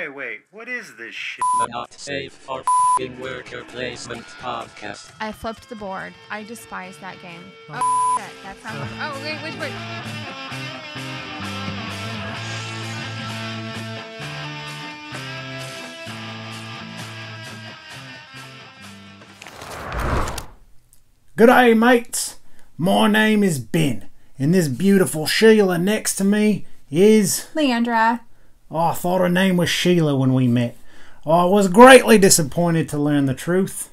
Wait, what is this shit? The Not Safe for F***ing Worker Placement podcast. I flipped the board. I despise that game. Oh, shit. That sounds like... Oh, wait. G'day mates, my name is Ben, and this beautiful Sheila next to me is... Leandra. Oh, I thought her name was Sheila when we met. Oh, I was greatly disappointed to learn the truth.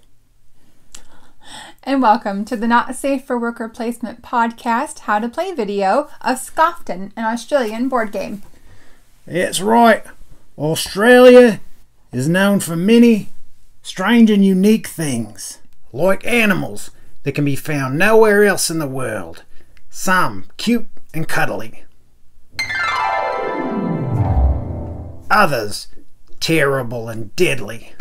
And welcome to the Not Safe for Worker Placement podcast, how to play video of Scoffton, an Australian board game. That's right. Australia is known for many strange and unique things, like animals that can be found nowhere else in the world. Some cute and cuddly. Others terrible and deadly.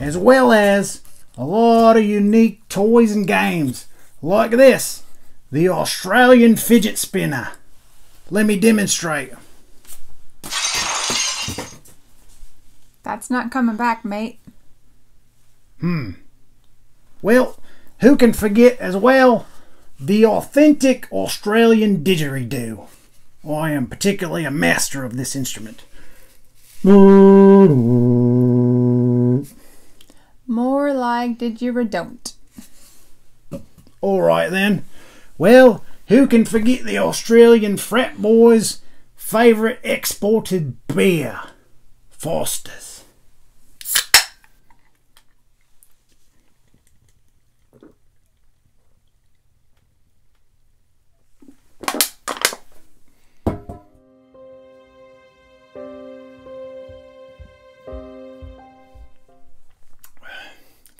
As well as a lot of unique toys and games like this, the Australian fidget spinner. Let me demonstrate. That's not coming back, mate. Well, who can forget as well the authentic Australian didgeridoo? I am particularly a master of this instrument. More like didgeridoo. Alright then. Well, who can forget the Australian frat boys' favourite exported beer? Foster's.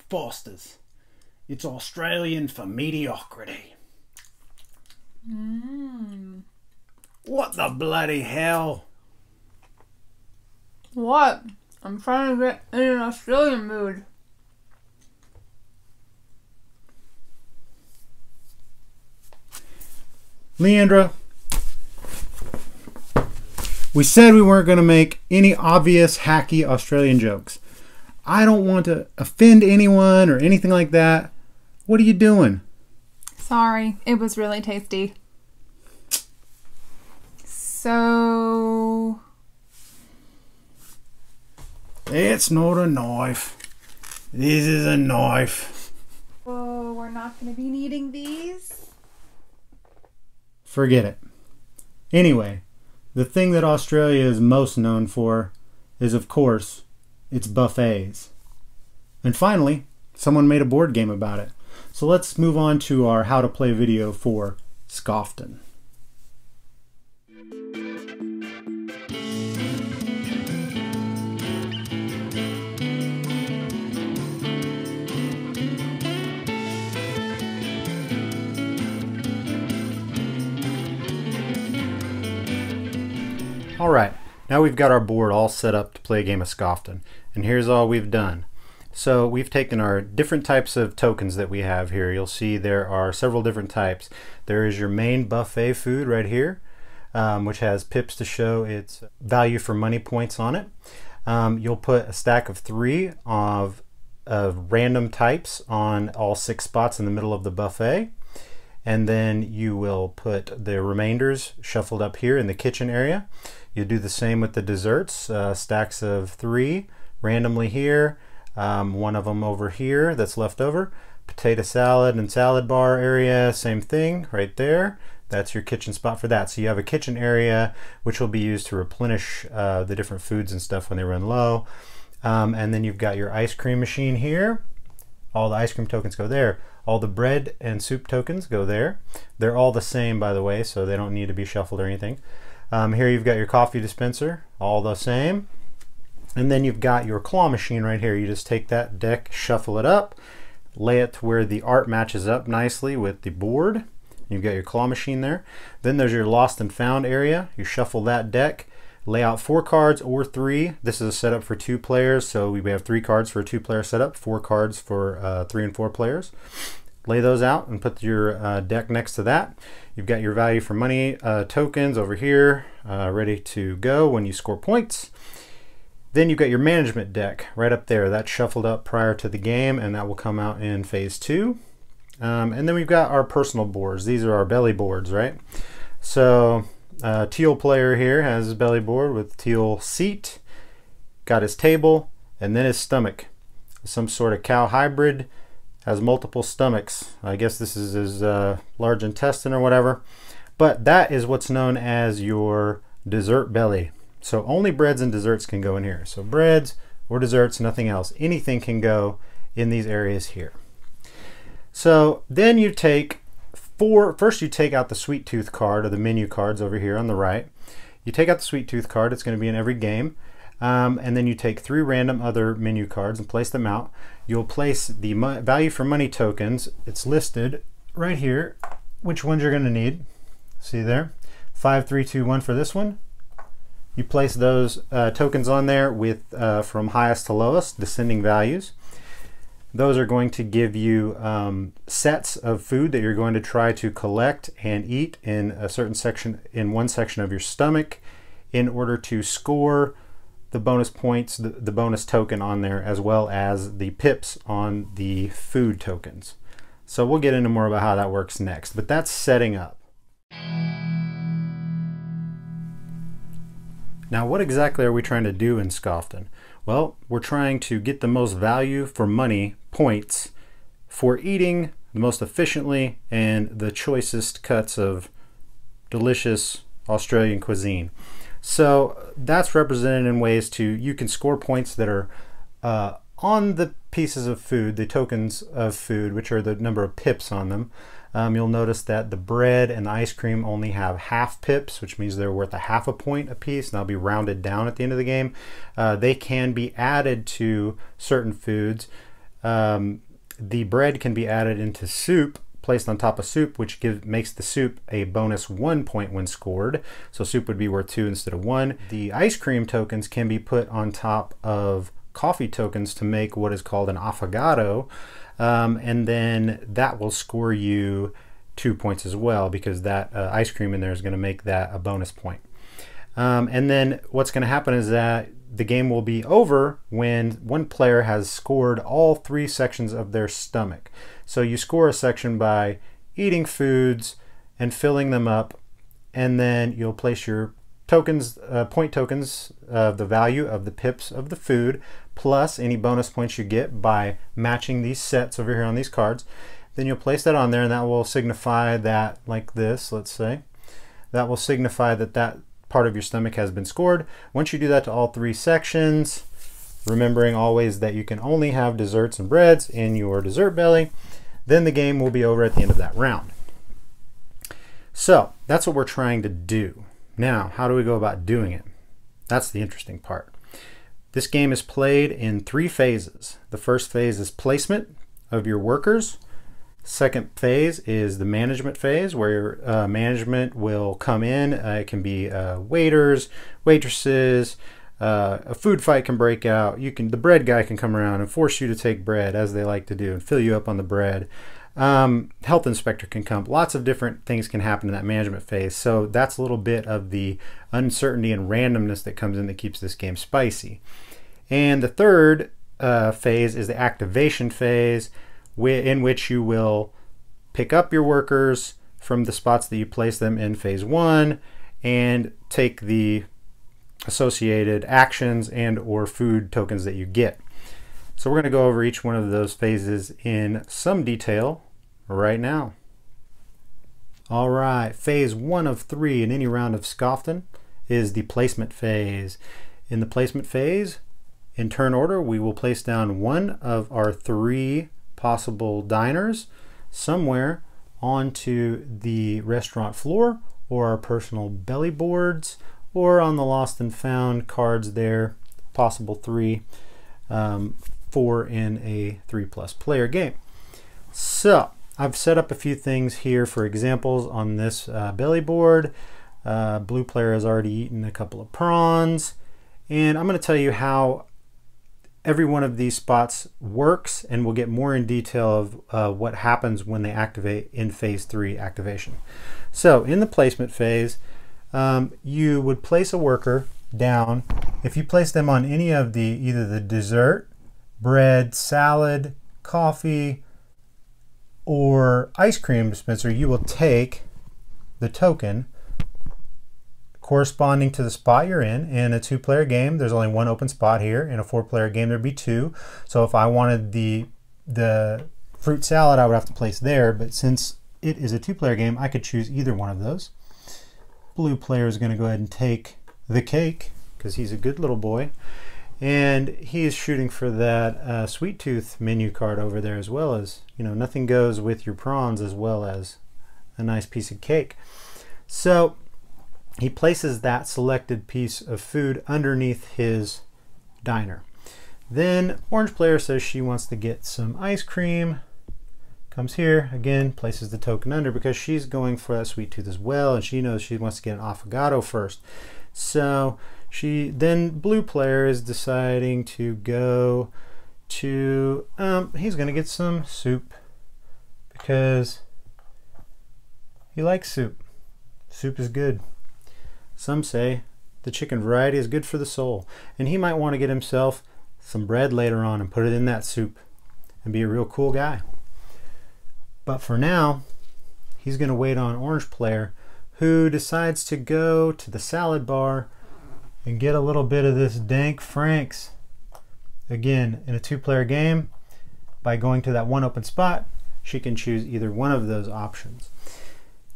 Foster's. It's Australian for mediocrity. What the bloody hell? What? I'm trying to get in an Australian mood. Leandra, we said we weren't going to make any obvious hacky Australian jokes. I don't want to offend anyone or anything like that. What are you doing? Sorry, it was really tasty. So... It's not a knife. This is a knife. Oh, we're not going to be needing these? Forget it. Anyway, the thing that Australia is most known for is, of course, its buffets. And finally, someone made a board game about it. So let's move on to our how to play video for Scoffton. Alright, now we've got our board all set up to play a game of Scoffton. And here's all we've done. So we've taken our different types of tokens that we have here. You'll see there are several different types. There is your main buffet food right here, which has pips to show its value for money points on it. You'll put a stack of 3 of random types on all 6 spots in the middle of the buffet. And then you will put the remainders shuffled up here in the kitchen area. You do the same with the desserts, stacks of 3 randomly here, one of them over here that's left over. Potato salad and salad bar area, same thing right there. That's your kitchen spot for that. So you have a kitchen area which will be used to replenish the different foods and stuff when they run low. And then you've got your ice cream machine here. All the ice cream tokens go there. All the bread and soup tokens go there. They're all the same, by the way, so they don't need to be shuffled or anything. Here you've got your coffee dispenser, all the same. And then you've got your claw machine right here. You just take that deck, shuffle it up, lay it to where the art matches up nicely with the board. You've got your claw machine there. Then there's your lost and found area. You shuffle that deck, lay out 4 cards or 3. This is a setup for 2 players, so we have 3 cards for a 2-player setup, 4 cards for 3 and 4 players. lay those out and put your deck next to that. You've got your value for money tokens over here ready to go when you score points. Then you've got your management deck right up there. That's shuffled up prior to the game, and that will come out in phase 2. And then we've got our personal boards. These are our belly boards, right? So teal player here has his belly board with teal seat, got his table, and then his stomach. Some sort of cow hybrid, has multiple stomachs. I guess this is his large intestine or whatever. But that is what's known as your dessert belly. So only breads and desserts can go in here. So breads or desserts, nothing else. Anything can go in these areas here. So then you take first you take out the sweet tooth card, or the menu cards over here on the right. You take out the sweet tooth card, it's going to be in every game. And then you take 3 random other menu cards and place them out. You'll place the value for money tokens. It's listed right here, which ones you're going to need. See there? 5, 3, 2, 1 for this one. You place those tokens on there with from highest to lowest, descending values. Those are going to give you sets of food that you're going to try to collect and eat in a certain section, in one section of your stomach, in order to score the bonus points, the bonus token on there, as well as the pips on the food tokens. So we'll get into more about how that works next, but that's setting up. Now, what exactly are we trying to do in Scoffton? Well, we're trying to get the most value for money points for eating the most efficiently and the choicest cuts of delicious Australian cuisine. So that's represented in ways to, you can score points that are on the pieces of food, the tokens of food, which are the number of pips on them. You'll notice that the bread and the ice cream only have half pips, which means they're worth a half a point apiece, and they'll be rounded down at the end of the game. They can be added to certain foods. The bread can be added into soup, placed on top of soup, which makes the soup a bonus 1 point when scored. So soup would be worth 2 instead of 1. The ice cream tokens can be put on top of coffee tokens to make what is called an affogato. And then that will score you 2 points as well, because that ice cream in there is going to make that a bonus point. And then what's going to happen is that the game will be over when one player has scored all 3 sections of their stomach. So you score a section by eating foods and filling them up, and then you'll place your tokens, point tokens of the value of the pips of the food, plus any bonus points you get by matching these sets over here on these cards. Then you'll place that on there, and that will signify that, like this, let's say, that will signify that that part of your stomach has been scored. Once you do that to all 3 sections, remembering always that you can only have desserts and breads in your dessert belly, then the game will be over at the end of that round. So that's what we're trying to do. Now, how do we go about doing it? That's the interesting part. This game is played in 3 phases. The first phase is placement of your workers. Second phase is the management phase, where your management will come in. It can be waiters, waitresses. A food fight can break out. The bread guy can come around and force you to take bread, as they like to do, and fill you up on the bread. Health inspector can come. Lots of different things can happen in that management phase. So that's a little bit of the uncertainty and randomness that comes in that keeps this game spicy. And the third phase is the activation phase, in which you will pick up your workers from the spots that you place them in phase 1 and take the associated actions and or food tokens that you get. So we're going to go over each one of those phases in some detail right now. All right, phase 1 of 3 in any round of Scoffton is the placement phase. In the placement phase, in turn order, we will place down one of our 3 possible diners somewhere onto the restaurant floor, or our personal belly boards, or on the lost and found cards there, possible 3, 4 in a 3+ player game. So I've set up a few things here for examples on this belly board. Blue player has already eaten a couple of prawns, and I'm going to tell you how every one of these spots works, and we'll get more in detail of what happens when they activate in phase 3 activation. So in the placement phase, you would place a worker down. If you place them on any of either the dessert, bread, salad, coffee, or ice cream dispenser, you will take the token corresponding to the spot you're in. In a 2-player game, there's only 1 open spot here. In a 4-player game, there'd be 2. So if I wanted the fruit salad, I would have to place there, but since it is a 2-player game, I could choose either one of those. Blue player is going to go ahead and take the cake because he's a good little boy, and he is shooting for that sweet tooth menu card over there, as well as, you know, nothing goes with your prawns as well as a nice piece of cake. So he places that selected piece of food underneath his diner. Then orange player says she wants to get some ice cream. Comes here, again, places the token under because she's going for that sweet tooth as well, and she knows she wants to get an Affogato first. So then blue player is deciding to go to, he's going to get some soup because he likes soup. Soup is good. Some say the chicken variety is good for the soul, and he might want to get himself some bread later on and put it in that soup and be a real cool guy. But for now, he's going to wait on orange player, who decides to go to the salad bar and get a little bit of this dank Franks. Again, in a 2-player game, by going to that 1 open spot, she can choose either one of those options.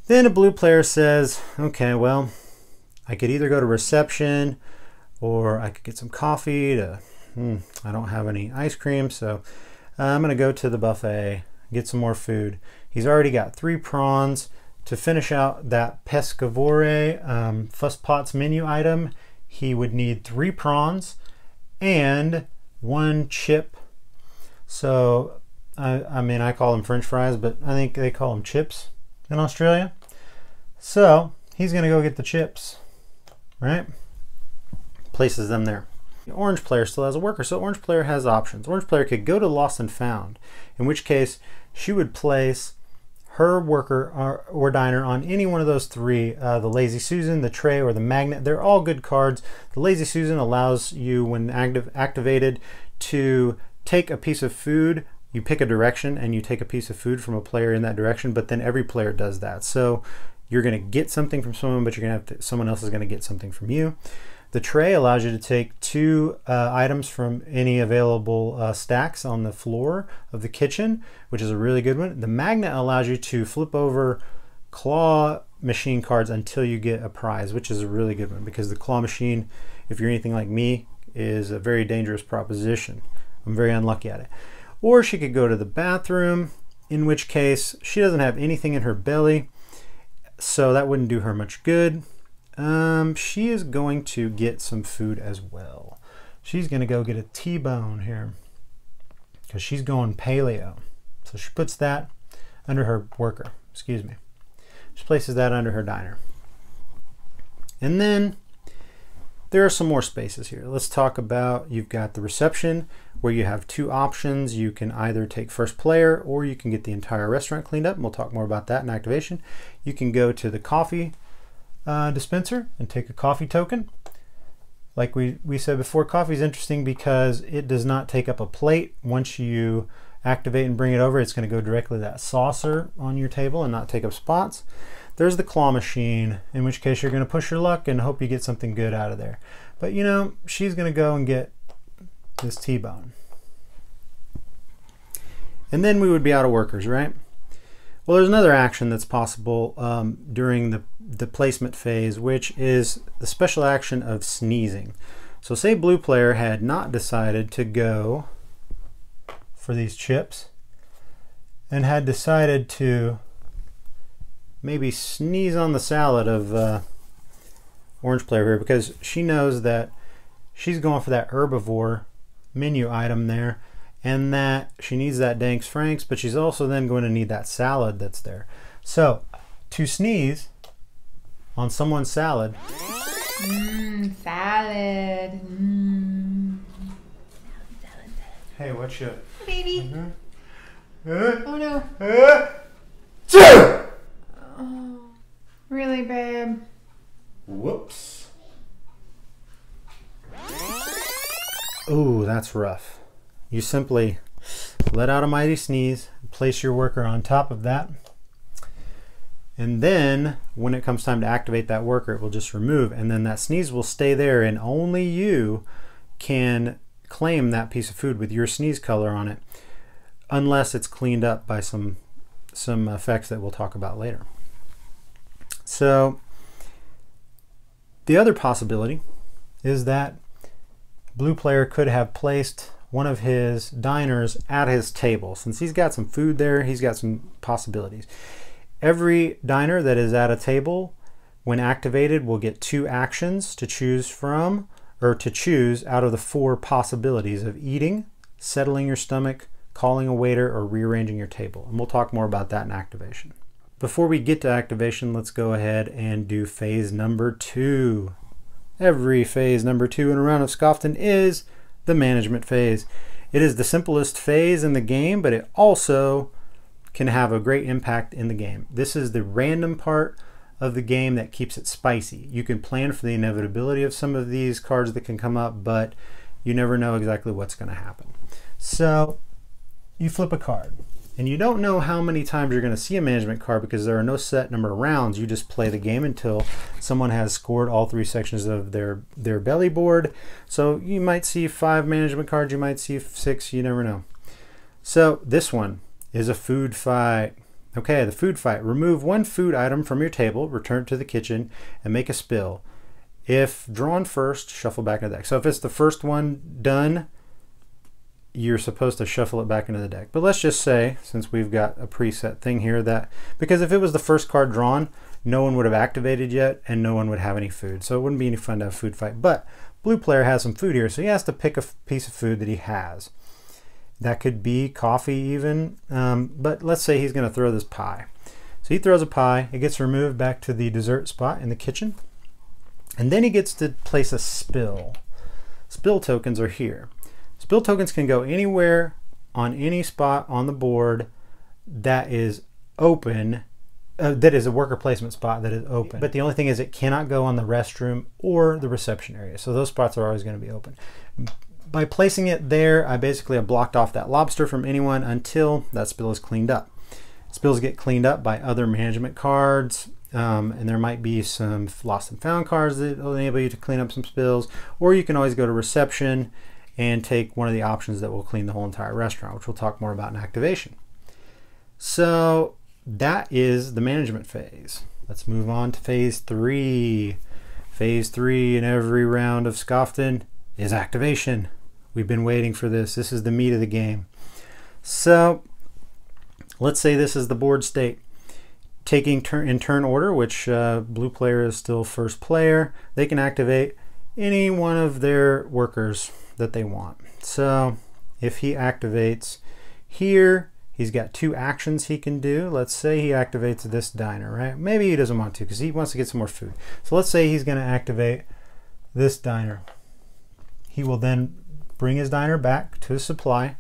Then a blue player says, okay, well, I could either go to reception or I could get some coffee. I don't have any ice cream, so I'm going to go to the buffet, get some more food. He's already got 3 prawns. To finish out that pescavore Fusspot's menu item, he would need 3 prawns and 1 chip. So, I mean, I call them French fries, but I think they call them chips in Australia. So, he's going to go get the chips, right? Places them there. The orange player still has a worker, so orange player has options. Orange player could go to Lost and Found, in which case she would place her worker or diner on any one of those 3, the Lazy Susan, the Tray, or the Magnet. They're all good cards. The Lazy Susan allows you, when activated, to take a piece of food. You pick a direction and you take a piece of food from a player in that direction, but then every player does that. So you're going to get something from someone, but you're going to have someone else is going to get something from you. The Tray allows you to take 2 items from any available stacks on the floor of the kitchen, which is a really good one. The Magnet allows you to flip over claw machine cards until you get a prize, which is a really good one, because the claw machine, if you're anything like me, is a very dangerous proposition. I'm very unlucky at it. Or she could go to the bathroom, in which case she doesn't have anything in her belly, so that wouldn't do her much good. She is going to get some food as well. She's going to go get a T-bone here because she's going paleo. So she puts that under her worker, excuse me. She places that under her diner. And then there are some more spaces here. Let's talk about, you've got the reception where you have 2 options. You can either take first player or you can get the entire restaurant cleaned up. And we'll talk more about that in activation. You can go to the coffee dispenser and take a coffee token. Like we said before, coffee is interesting because it does not take up a plate. Once you activate and bring it over, it's going to go directly to that saucer on your table and not take up spots. There's the claw machine, in which case you're going to push your luck and hope you get something good out of there. But you know, she's going to go and get this T-bone. And then we would be out of workers, right? Well, there's another action that's possible during the placement phase, which is the special action of sneezing. So say blue player had not decided to go for these chips and had decided to maybe sneeze on the salad of orange player here, because she knows that she's going for that herbivore menu item there, and that she needs that Danks Franks, but she's also then going to need that salad that's there. So to sneeze on someone's salad. Salad. Hey, what's your... Baby. Oh no. Oh, really, babe? Whoops. Ooh, that's rough. You simply let out a mighty sneeze, place your worker on top of that, and then when it comes time to activate that worker, it will just remove, and then that sneeze will stay there, and only you can claim that piece of food with your sneeze color on it, unless it's cleaned up by some effects that we'll talk about later. So the other possibility is that blue player could have placed one of his diners at his table. Since he's got some food there, he's got some possibilities. Every diner that is at a table, when activated, will get 2 actions to choose from, or to choose out of the 4 possibilities of eating, settling your stomach, calling a waiter, or rearranging your table. And we'll talk more about that in activation. Before we get to activation, let's go ahead and do phase number 2. Every phase number 2 in a round of Scoffton is the management phase. It is the simplest phase in the game, but it also can have a great impact in the game. This is the random part of the game that keeps it spicy. You can plan for the inevitability of some of these cards that can come up, but you never know exactly what's going to happen. So you flip a card, and you don't know how many times you're going to see a management card because there are no set number of rounds. You just play the game until someone has scored all 3 sections of their belly board. So you might see 5 management cards, you might see 6, you never know. So this one is a food fight. Okay, the food fight. Remove 1 food item from your table, return it to the kitchen, and make a spill. If drawn first, shuffle back into the deck. So if it's the first one done, you're supposed to shuffle it back into the deck. But let's just say, since we've got a preset thing here, that because if it was the first card drawn, no one would have activated yet, and no one would have any food. So it wouldn't be any fun to have a food fight. But blue player has some food here, so he has to pick a piece of food that he has. That could be coffee even, but let's say he's going to throw this pie. So he throws a pie, it gets removed back to the dessert spot in the kitchen, and then he gets to place a spill. Spill tokens are here. Spill tokens can go anywhere on any spot on the board that is open, that is a worker placement spot that is open. But the only thing is it cannot go on the restroom or the reception area. So those spots are always going to be open. By placing it there, I basically have blocked off that lobster from anyone until that spill is cleaned up. Spills get cleaned up by other management cards, and there might be some lost and found cards that will enable you to clean up some spills, or you can always go to reception and take one of the options that will clean the whole entire restaurant, which we'll talk more about in activation. So that is the management phase. Let's move on to phase 3. Phase 3 in every round of Scoffton is activation. We've been waiting for this. This is the meat of the game. So let's say this is the board state. Taking in turn order, which blue player is still first player, they can activate any one of their workers that they want. So if he activates here, he's got 2 actions he can do. Let's say he activates this diner, right? Maybe he doesn't want to because he wants to get some more food. So let's say he's going to activate this diner. He will then bring his diner back to his supply,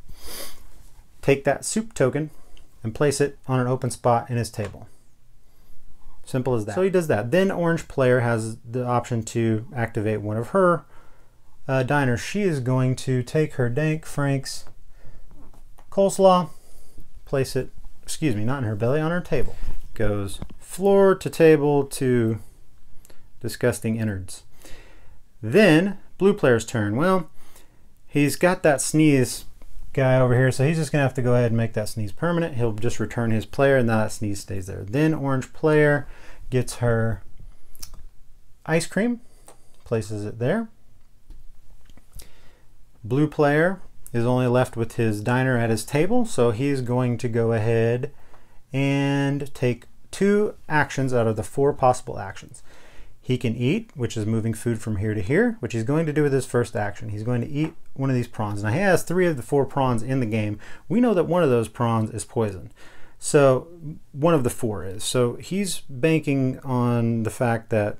take that soup token, and place it on an open spot in his table. Simple as that. So he does that. Then orange player has the option to activate one of her diners. She is going to take her Dank Frank's coleslaw, place it, excuse me, not in her belly, on her table. Goes floor to table to disgusting innards. Then blue player's turn. Well, he's got that sneeze guy over here, so he's just gonna have to go ahead and make that sneeze permanent. He'll just return his player, and now that sneeze stays there. Then orange player gets her ice cream, places it there. Blue player is only left with his diner at his table, so he's going to go ahead and take 2 actions out of the 4 possible actions. He can eat, which is moving food from here to here, which he's going to do with his first action. He's going to eat one of these prawns. Now he has 3 of the 4 prawns in the game. We know that one of those prawns is poison. So one of the 4 is. So he's banking on the fact that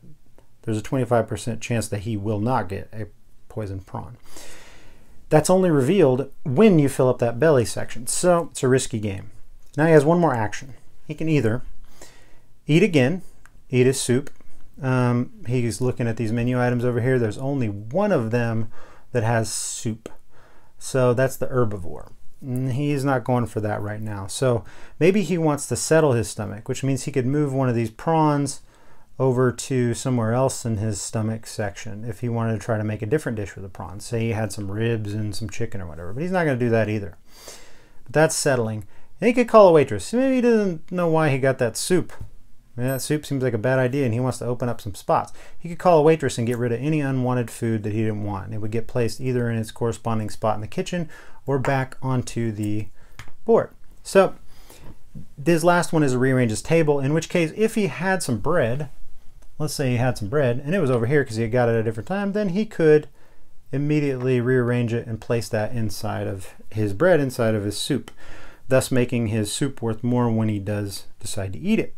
there's a 25% chance that he will not get a poison prawn. that's only revealed when you fill up that belly section. So it's a risky game. Now he has one more action. He can either eat again, eat his soup. He's looking at these menu items over here. There's only one of them that has soup. So that's the herbivore. He's not going for that right now. So maybe he wants to settle his stomach, which means he could move one of these prawns over to somewhere else in his stomach section if he wanted to try to make a different dish with the prawns. Say he had some ribs and some chicken or whatever, but he's not going to do that either. But that's settling. And he could call a waitress. Maybe he doesn't know why he got that soup. Maybe that soup seems like a bad idea and he wants to open up some spots. He could call a waitress and get rid of any unwanted food that he didn't want. And it would get placed either in its corresponding spot in the kitchen or back onto the board. So this last one is a Rearranges Table, in which case if he had some bread, let's say he had some bread and it was over here because he had got it at a different time, then he could immediately rearrange it and place that inside of his bread, inside of his soup, thus making his soup worth more when he does decide to eat it.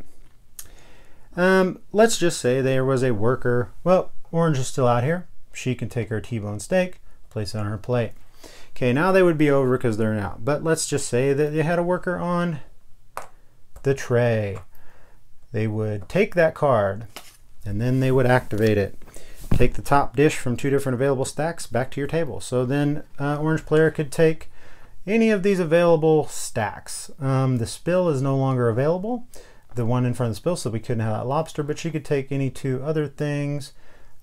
Let's just say there was a worker. Well, Orange is still out here. She can take her T-bone steak, place it on her plate. Okay, now they would be over because they're out. But let's just say that they had a worker on the tray. They would take that card and then they would activate it. Take the top dish from 2 different available stacks back to your table. So then Orange player could take any of these available stacks. The spill is no longer available, the one in front of the spill, so we couldn't have that lobster, but she could take any 2 other things.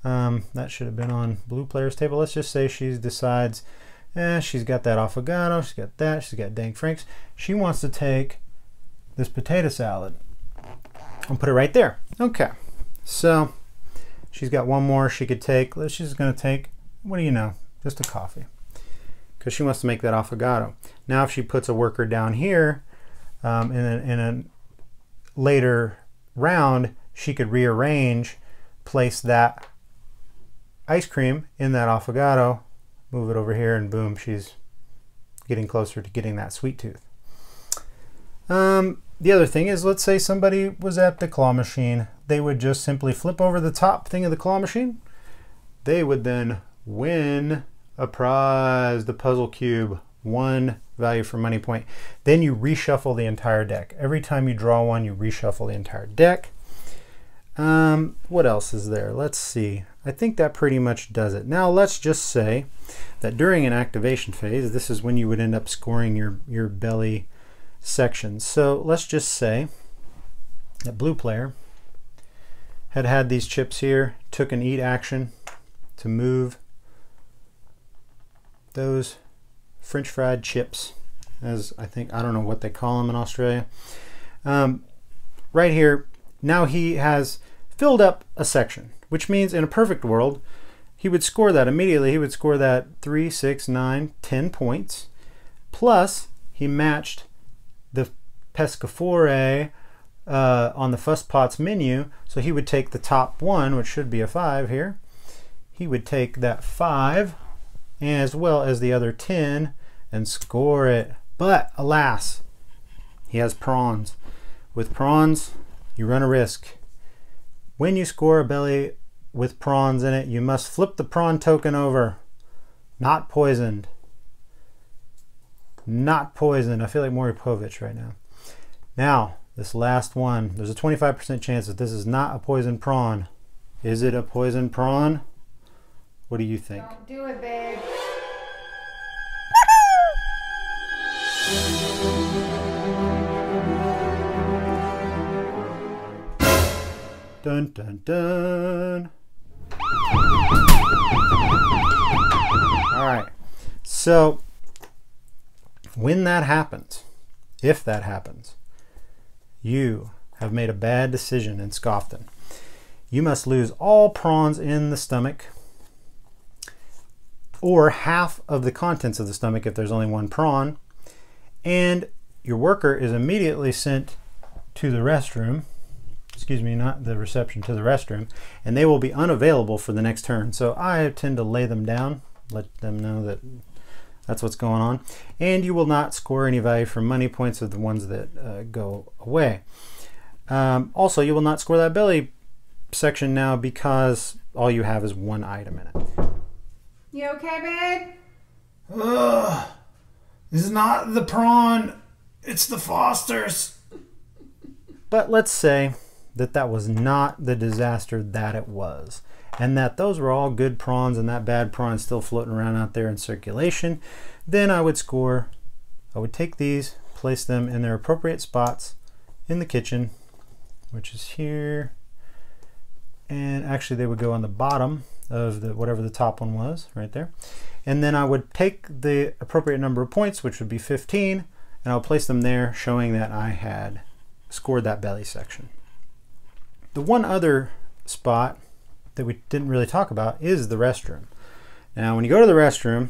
That should have been on blue player's table. Let's just say she decides, she's got that Affogato, she's got that, she's got Dang Franks. She wants to take this potato salad and put it right there. Okay, so she's got one more she could take. She's going to take, what do you know, just a coffee, because she wants to make that Affogato. Now if she puts a worker down here in a later round, she could rearrange, place that ice cream in that Affogato, move it over here, and boom, she's getting closer to getting that sweet tooth. The other thing is, let's say somebody was at the claw machine. They would just simply flip over the top thing of the claw machine. They would then win a prize, the puzzle cube, 1 value for money point. Then you reshuffle the entire deck. Every time you draw one, you reshuffle the entire deck. What else is there? Let's see. I think that pretty much does it. Now let's just say that during an activation phase, this is when you would end up scoring your belly section. So let's just say that blue player had these chips here, took an eat action to move those French fried chips, as I don't know what they call them in Australia. Right here, now he has filled up a section, which means in a perfect world, he would score that immediately. He would score that 3, 6, 9, 10 points. Plus, he matched the pescaforre on the Fuss Pots menu, so he would take the top one, which should be a 5 here. He would take that 5 as well as the other 10 and score it. But alas, he has prawns. With prawns, you run a risk. When you score a belly with prawns in it, you must flip the prawn token over. Not poisoned. Not poisoned. I feel like Maury Povich right now. Now, this last one, there's a 25% chance that this is not a poisoned prawn. Is it a poisoned prawn? What do you think? Don't do it, babe. Dun dun dun. All right. So when that happens, if that happens, you have made a bad decision in Scoffton. You must lose all prawns in the stomach, or half of the contents of the stomach if there's only one prawn, and your worker is immediately sent to the restroom, excuse me, not the reception, to the restroom, and they will be unavailable for the next turn. So I tend to lay them down, let them know that that's what's going on, and you will not score any value for money points of the ones that go away. Also, you will not score that belly section now because all you have is one item in it. You okay, babe? Ugh, this is not the prawn, it's the Fosters. But let's say that that was not the disaster that it was, and that those were all good prawns and that bad prawn is still floating around out there in circulation. Then I would take these, place them in their appropriate spots in the kitchen, which is here, and actually they would go on the bottom of the whatever the top one was, right there. And then I would take the appropriate number of points, which would be 15, and I'll place them there, showing that I had scored that belly section. The one other spot that we didn't really talk about is the restroom. Now, when you go to the restroom,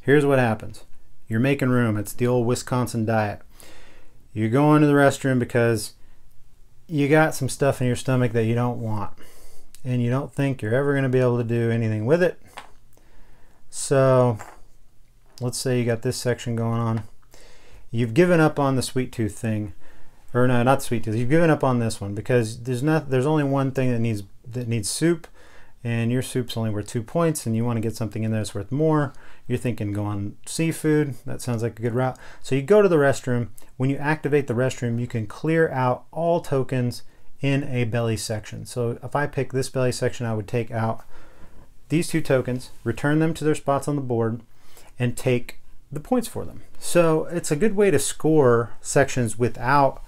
here's what happens. You're making room. It's the old Wisconsin diet. You go into the restroom because you got some stuff in your stomach that you don't want, and you don't think you're ever going to be able to do anything with it. So let's say you got this section going on. You've given up on the sweet tooth thing, or no, not sweet tooth. You've given up on this one because there's only one thing that needs soup, and your soup's only worth 2 points, and you want to get something in there that's worth more. You're thinking go on seafood. That sounds like a good route. So you go to the restroom. When you activate the restroom, you can clear out all tokens in a belly section. So if I pick this belly section, I would take out these 2 tokens, return them to their spots on the board, and take the points for them. So it's a good way to score sections without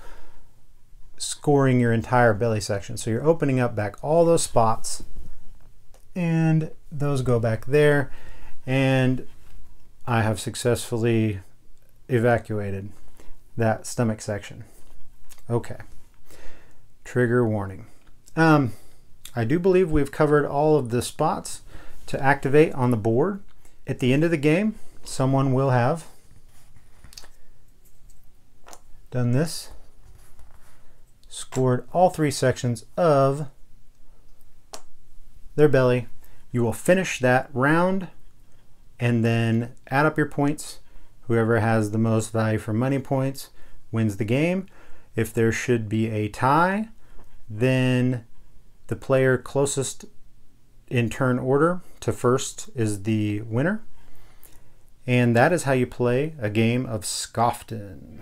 scoring your entire belly section. So you're opening up back all those spots, and those go back there, and I have successfully evacuated that stomach section. Okay. Trigger warning. I do believe we've covered all of the spots to activate on the board. At the end of the game, someone will have done this, scored all 3 sections of their belly. You will finish that round and then add up your points. Whoever has the most value for money points wins the game. If there should be a tie, then the player closest in turn order to first is the winner. And that is how you play a game of Scoffton.